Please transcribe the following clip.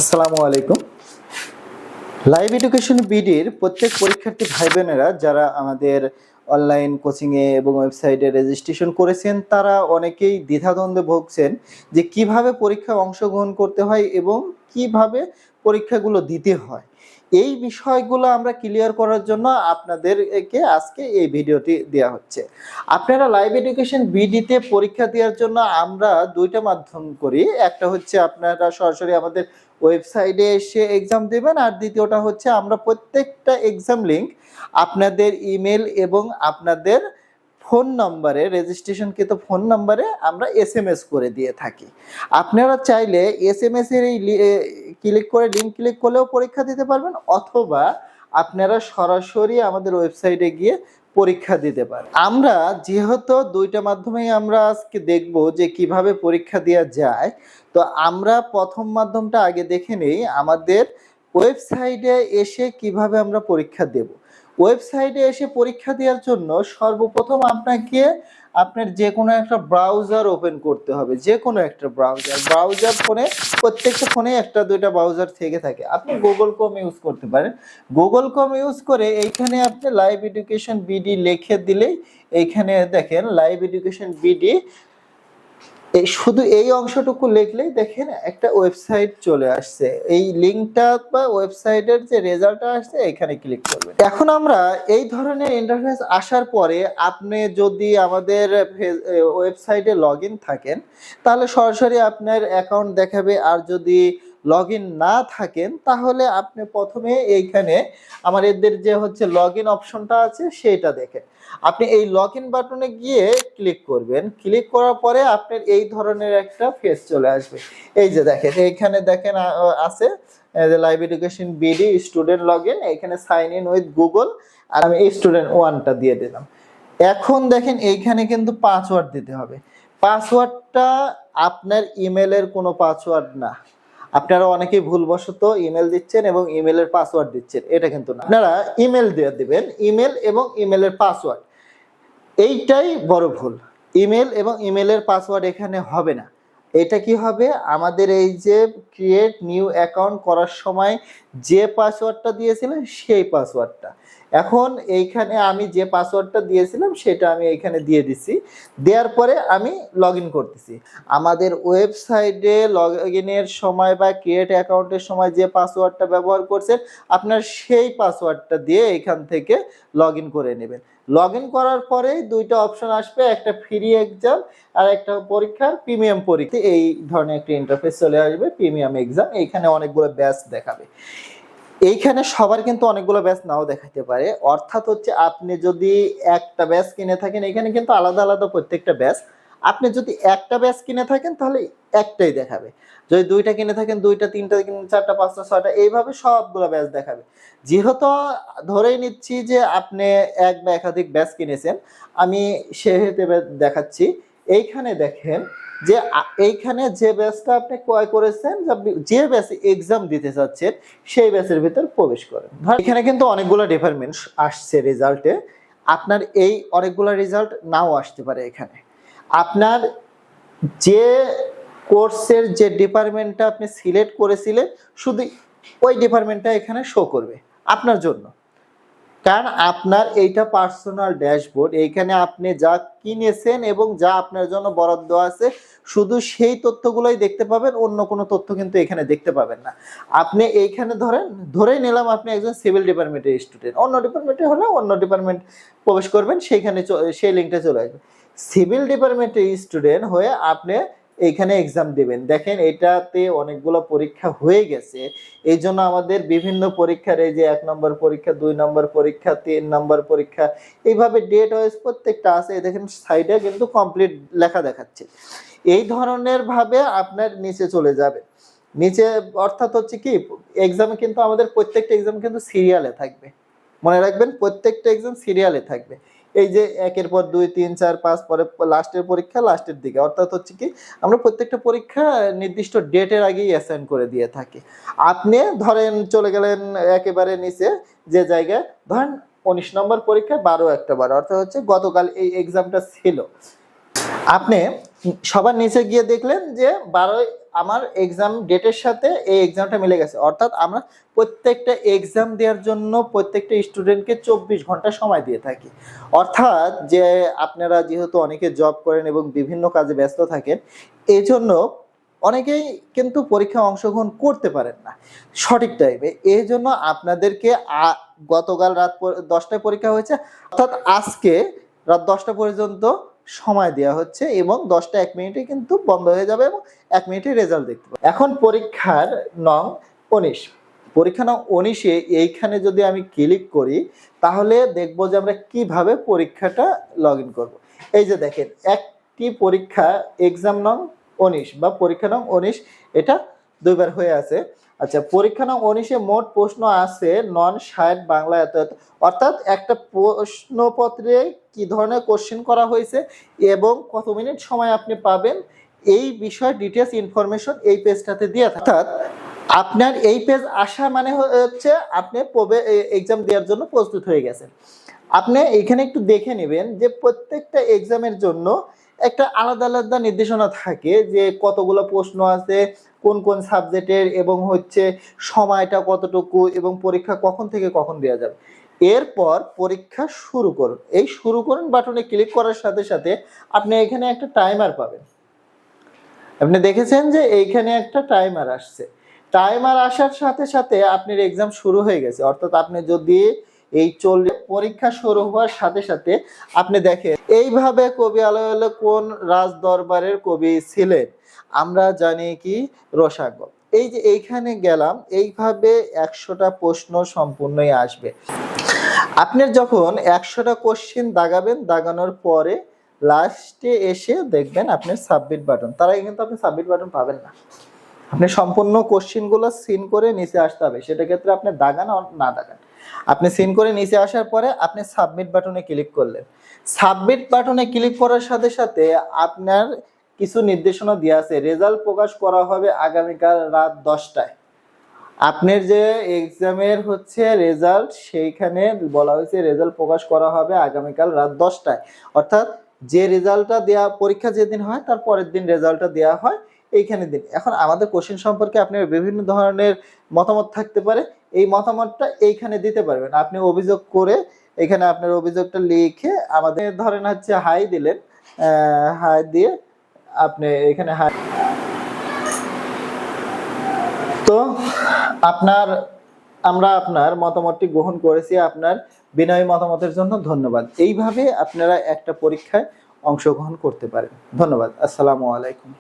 আসসালামু আলাইকুম। Live education বিডির প্রত্যেক পরীক্ষার্থী ভাই বোনেরা যারা আমাদের অনলাইন কোচিংয়ে এবং ওয়েবসাইটে রেজিস্ট্রেশন করেছেন তারা অনেকেই দ্বিধাদ্বন্দ্বে ভুগছেন যে কিভাবে পরীক্ষায় অংশগ্রহণ করতে হয় এবং কিভাবে পরীক্ষাগুলো দিতে হয়। এই বিষয়গুলো আমরা ক্লিয়ার করার জন্য আপনাদেরকে আজকে এই ভিডিওটি দেওয়া হচ্ছে। আপনারা লাইভ এডুকেশন বিডিতে পরীক্ষা দেওয়ার জন্য আমরা দুইটা মাধ্যম করি। একটা হচ্ছে আপনারা সরাসরি আমাদের ওয়েবসাইটে এসে এক্সাম দেবেন, আর দ্বিতীয়টা হচ্ছে আমরা প্রত্যেকটা এক্সাম লিংক আপনাদের ইমেল এবং আপনাদের ফোন নম্বরে রেজিস্ট্রেশনকৃত ফোন নম্বরে আমরা এসএমএস করে দিয়ে থাকি। আপনারা চাইলে এসএমএস এর এই ক্লিক করে লিংক ক্লিক করলেও পরীক্ষা দিতে পারবেন, অথবা আপনারা সরাসরি আমাদের ওয়েবসাইটে গিয়ে পরীক্ষা দিতে পারেন। আমরা যেহেতু দুইটা মাধ্যমেই আমরা আজকে দেখব যে কিভাবে পরীক্ষা দেওয়া যায়, তো আমরা প্রথম মাধ্যমটা আগে দেখে নেই আমাদের ওয়েবসাইটে এসে কিভাবে আমরা পরীক্ষা দেব। ওয়েবসাইটে এসে পরীক্ষা দেওয়ার জন্য সর্বপ্রথম আপনাকে আপনার যে কোনো একটা ব্রাউজার ওপেন করতে হবে। যে কোনো একটা ব্রাউজার ফোনে, প্রত্যেকটা ফোনে একটা দুইটা ব্রাউজার থেকে থাকে। আপনি গুগল ক্রোম ইউজ করতে পারেন। গুগল ক্রোম ইউজ করে এইখানে আপনি লাইভ এডুকেশন বিডি লিখে দিলেই এইখানে দেখেন লাইভ এডুকেশন বিডি, এই শুধু এই অংশটুকু লিখলেই দেখেন একটা ওয়েবসাইট চলে আসছে। এই লিংকটা বা ওয়েবসাইটের যে রেজাল্টটা আসছে এখানে ক্লিক করবেন। এখন আমরা এই ধরনের ইন্টারফেস আসার পরে আপনি যদি আমাদের ওয়েবসাইটে লগইন থাকেন তাহলে সরাসরি আপনার অ্যাকাউন্ট দেখাবে, আর যদি লগইন না থাকেন তাহলে আপনি প্রথমে এইখানে আমাদের যে হচ্ছে লগইন অপশনটা আছে সেটা দেখেন। আপনি এই লগইন বাটনে গিয়ে ক্লিক করবেন। ক্লিক করার পরে আপনার এই ধরনের একটা ফেস চলে আসবে। এই যে দেখেন এইখানে দেখেন আছে live education BD student login, এখানে সাইন ইন উইথ গুগল, আর আমি এই স্টুডেন্ট 1টা দিয়ে দিলাম। এখন দেখেন এইখানে কিন্তু পাসওয়ার্ড দিতে হবে। পাসওয়ার্ডটা আপনার ইমেলের কোনো পাসওয়ার্ড না। আপনারা অনেকেই ভুলবশত ইমেল দিচ্ছেন এবং ইমেলের পাসওয়ার্ড দিচ্ছেন, এটা কিন্তু না। আপনারা ইমেল দিয়ে দিবেন, ইমেল এবং ইমেলের পাসওয়ার্ড, এইটাই বড় ভুল। ইমেল এবং ইমেলের পাসওয়ার্ড এখানে হবে না। এটা কি হবে, আমাদের এই যে ক্রিয়েট নিউ অ্যাকাউন্ট করার সময় যে পাসওয়ার্ডটা দিয়েছিলেন সেই পাসওয়ার্ডটা। এখন এইখানে আমি যে পাসওয়ার্ডটা দিয়েছিলাম সেটা আমি এইখানে দিয়ে দিছি। দেওয়ার পরে আমি লগ ইন করতেছি। আমাদের ওয়েবসাইটে লগ ইনের সময় বা ক্রিয়েট অ্যাকাউন্টের সময় যে পাসওয়ার্ডটা ব্যবহার করছেন আপনার সেই পাসওয়ার্ডটা দিয়ে এখান থেকে লগ ইন করে নেবেন। লগ ইন করার পরে দুইটা অপশন আসবে, একটা ফ্রি এক্সাম আর একটা পরীক্ষার প্রিমিয়াম পরীক্ষা। এই ধরনের একটা ইন্টারফেস চলে আসবে, প্রিমিয়াম এক্সাম। এইখানে অনেকগুলো ব্যাচ দেখাবে। এইখানে সবার কিন্তু অনেকগুলো ব্যাচ নাও দেখাতে পারে, অর্থাৎ হচ্ছে আপনি যদি একটা ব্যাচ কিনে থাকেন এখানে কিন্তু আলাদা আলাদা প্রত্যেকটা ব্যাচ। আপনি যদি একটা ব্যাচ কিনে থাকেন তাহলে একটাই দেখাবে, যদি দুইটা কিনে থাকেন দুইটা, তিনটা কিনে চারটা, পাঁচটা, ছয়টা, এইভাবে সবগুলো ব্যাচ দেখাবে। যেহেতু ধরেই নিচ্ছি যে আপনি এক বা একাধিক ব্যাচ কিনেছেন, আমি সেহেতু দেখাচ্ছি। এইখানে দেখেন যে এইখানে যে ব্যাচটা আপনি ক্রয় করেছেন, যে ব্যাচে এক্সাম দিতে চাচ্ছেন সেই ব্যাচের ভিতর প্রবেশ করেন। এখানে কিন্তু অনেকগুলো ডিপার্টমেন্ট আসছে রেজাল্টে। আপনার এই অনেকগুলো রেজাল্ট নাও আসতে পারে। এখানে আপনার যে কোর্সের যে ডিপার্টমেন্টটা আপনি সিলেক্ট করেছিলেন শুধু ওই ডিপার্টমেন্টটা এখানে শো করবে আপনার জন্য, কারণ আপনার এইটা পার্সোনাল ড্যাশবোর্ড। এইখানে আপনি যা কিনেছেন এবং যা আপনার জন্য বরাদ্দ আছে শুধু সেই তথ্যগুলোই দেখতে পাবেন, অন্য কোনো তথ্য কিন্তু এখানে দেখতে পাবেন না। আপনি এইখানে ধরেই নিলাম আপনি একজন সিভিল ডিপার্টমেন্টের স্টুডেন্ট, অন্য ডিপার্টমেন্টে হলে অন্য ডিপার্টমেন্ট প্রবেশ করবেন, সেইখানে সেই লিঙ্কটা চলে আসবে। সিভিল ডিপার্টমেন্টের স্টুডেন্ট হয়ে আপনি এইখানে এক্সাম দিবেন। দেখেন এটাতে অনেকগুলো পরীক্ষা হয়ে গেছে, এই জন্য আমাদের বিভিন্ন পরীক্ষার এই যে 1 নম্বর পরীক্ষা, 2 নম্বর পরীক্ষা, 3 নম্বর পরীক্ষা, এইভাবে ডেট ওয়াইজ প্রত্যেকটা আছে। দেখেন সাইডে কিন্তু কমপ্লিট লেখা দেখাচ্ছে। এই ধরনের ভাবে আপনার নিচে চলে যাবে। নিচে অর্থাৎ হচ্ছে কি, এক্সামে কিন্তু আমাদের প্রত্যেকটা এক্সাম কিন্তু সিরিয়ালে থাকবে। মনে রাখবেন প্রত্যেকটা এক্সাম সিরিয়ালে থাকবে। এই যে 1-এর পর 2, 3, 4, 5 পরে লাস্টের পরীক্ষা লাস্টের দিকে, অর্থাৎ হচ্ছে কি আমরা প্রত্যেকটা পরীক্ষা নির্দিষ্ট ডেটের আগেই অ্যাসাইন করে দিয়ে থাকি। আপনি ধরেন চলে গেলেন একেবারে নিচে যে জায়গায়, ধরেন 19 নম্বর পরীক্ষা 12-1-12, অর্থাৎ হচ্ছে গতকাল এই এক্সামটা ছিল। আপনি সবার নিচে গিয়ে দেখলেন যে আমার এক্সাম ডেটের সাথে এই এক্সামটা মিলে গেছে, অর্থাৎ আমরা প্রত্যেকটা এক্সাম দেওয়ার জন্য প্রত্যেকটা স্টুডেন্টকে 24 ঘন্টা সময় দিয়ে থাকি। অর্থাৎ যে আপনারা যেহেতু অনেকে জব করেন এবং বিভিন্ন কাজে ব্যস্ত থাকেন, এই জন্য অনেকেই কিন্তু পরীক্ষায় অংশগ্রহণ করতে পারেন না সঠিক টাইমে। এই জন্য আপনাদেরকে গতকাল রাত 10টায় পরীক্ষা হয়েছে, অর্থাৎ আজকে রাত 10টা পর্যন্ত সময় দেওয়া হচ্ছে এবং 10টা 1 মিনিটে কিন্তু বন্ধ হয়ে যাবে এবং 1 মিনিটে রেজাল্ট দেখতে পাবো। এখন পরীক্ষার নং 19, পরীক্ষা নং 19-এ এইখানে যদি আমি ক্লিক করি তাহলে দেখবো যে আমরা কিভাবে পরীক্ষাটা লগ ইন করবো। এই যে দেখেন, একটি পরীক্ষা এক্সাম নং 19 বা পরীক্ষা নং 19 এটা দুইবার হয়ে আছে। আচ্ছা, পরীক্ষা নং 19-এ মোট প্রশ্ন আছে নন 60 বাংলা এত, অর্থাৎ একটা প্রশ্নপত্রে কি ধরনের কোশ্চেন করা হয়েছে এবং কত মিনিট সময় আপনি পাবেন এই বিষয়ে ডিটেলস ইনফরমেশন এই পেজটাতে দিয়ে থাকে। অর্থাৎ আপনার এই পেজ আসা মানে হচ্ছে আপনি এক্সাম দেওয়ার জন্য প্রস্তুত হয়ে গেছেন। আপনি এইখানে একটু দেখে নেবেন যে প্রত্যেকটা এক্সামের জন্য একটা আলাদা আলাদা নির্দেশনা থাকে যে কতগুলো প্রশ্ন আছে, কোন কোন সাবজেক্টের এবং হচ্ছে সময়টা কতটুকু এবং পরীক্ষা কখন থেকে কখন দেওয়া যাবে। এরপর পরীক্ষা শুরু করুন, এই শুরু করুন বাটনে ক্লিক করার সাথে সাথে আপনি এখানে একটা টাইমার পাবেন। আপনি দেখেছেন যে এইখানে একটা টাইমার আসছে, টাইমার আসার সাথে সাথে আপনার এক্সাম শুরু হয়ে গেছে। অর্থাৎ আপনি যদি এই 40 পরীক্ষা শুরু হওয়ার সাথে সাথে আপনি দেখেন এইভাবে কবি আলাওলে কোন রাজ দরবারের কবি ছিলেন, আমরা জানি কি রসাঙ্গ। এই যে এইখানে গেলাম, এইভাবে 100টা প্রশ্ন সম্পূর্ণই আসবে। আপনি যখন 100টা কোশ্চেন দাগাবেন, দাগানোর পরে লাস্টে এসে দেখবেন আপনার সাবমিট বাটন, তার আগে কিন্তু আপনি সাবমিট বাটন পাবেন না। আপনি সম্পূর্ণ কোশ্চেনগুলো সিন করে নিচে আসতে হবে, সেটা ক্ষেত্রে আপনি দাগান আর না দাগান। আপনি সিন করে নিচে আসার পরে আপনি সাবমিট বাটনে ক্লিক করলেন। সাবমিট বাটনে ক্লিক করার সাথে সাথে আপনার কিছু নির্দেশনা দেওয়া আছে। রেজাল্ট প্রকাশ করা হবে আগামীকাল রাত 10টায়। আপনার যে এক্সামের হচ্ছে রেজাল্ট, সেইখানে বলা হয়েছে রেজাল্ট প্রকাশ করা হবে আগামীকাল রাত 10টায়। অর্থাৎ যে রেজাল্টটা দেওয়া, পরীক্ষা যেদিন হয় তার পরের দিন রেজাল্টটা দেওয়া হয় এইখানে দিন। এখন আমাদের কোশ্চেন সম্পর্কে আপনার বিভিন্ন ধরনের মতামত থাকতে পারে, এই মতামতটা এইখানে দিতে পারবেন। আপনি অভিযোগ করে এখানে আপনার অভিযোগটা লিখে আমাদের ধরেন হচ্ছে হাই দিলেন, হাই দিয়ে আপনি এখানে হাই, তো আমরা আপনার মতামতটি গ্রহণ করেছি। আপনার বিনয়ী মতামতের জন্য ধন্যবাদ। এইভাবে আপনারা একটা পরীক্ষায় অংশগ্রহণ করতে পারেন। ধন্যবাদ। আসসালামু আলাইকুম।